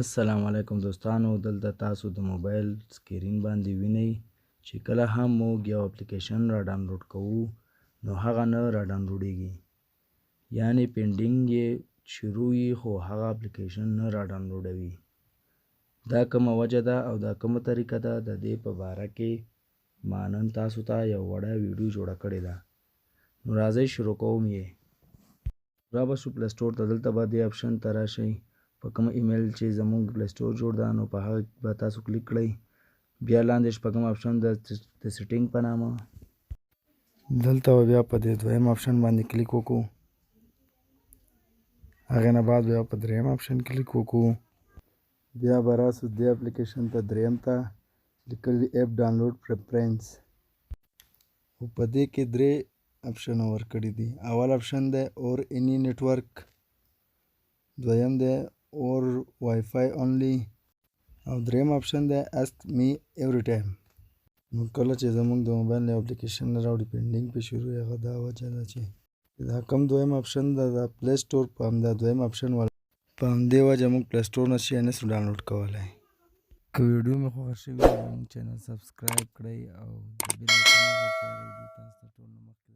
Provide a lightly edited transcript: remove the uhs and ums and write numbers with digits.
السلام علیکم دوستانو، دلته تاسو د موبایل سکرین باندې وینئ چې کله هم موږ یو اپلیکیشن را ډاونلوډ کوو نو هغه نه را ډاونلوډیږي، یعنی پینډینګ یې شروع وي خو هغه اپلیکیشن نه را ډاونلوډوي. دا کومه وجه ده او دا کومه طریقه ده، د دې په باره کې ما نن تاسو ته یو وړه ویډیو جوړه کړې ده. نو راځئ شروع کوم یې. را به شو پلی سټور ته، دلته به دې اپشن ته راشئ. په کوم ایمیل چې زموږ پلی سټور جوړ ده نو په هغه به تاسو کلیک کړئ. بیا لاندې شپږم اپشن د سیټینګ په نامه، دلته به بیا په دې دویم اپشن باندې کلیک وکړو. هغې نه بعد بیا په دریم اپشن کلیک وکړو. بیا به راسو دې اپلیکیشن ته، دریم ته لیکل وي ایپ ډاونلوډ پریفرنس، او په دې کې درې اپشنه ورکړي دي. اول اپشن دی اور اینی نیټورک، دویم دی اور وائی فائی اونلی، او دریم اپشن دی اسک می ایوری ټایم. نو کله چې زموږ د موبایل نه اپلیکیشن نه راوړي پینډینګ پې شروع وي، هغه دا وجه ده چې دا کوم دویم اپشن ده د پلی سټور په همدا دویم اپشن په همدې وجه موږ پلی سټور نه شي نسو ډاونلوډ کولی. که ویډیو مې خوښه شوې وي زموږ چینل سبسکرایب کړئ او د بیل آیکن وچاړئ، دوی تاسو ته ټول نه مخکې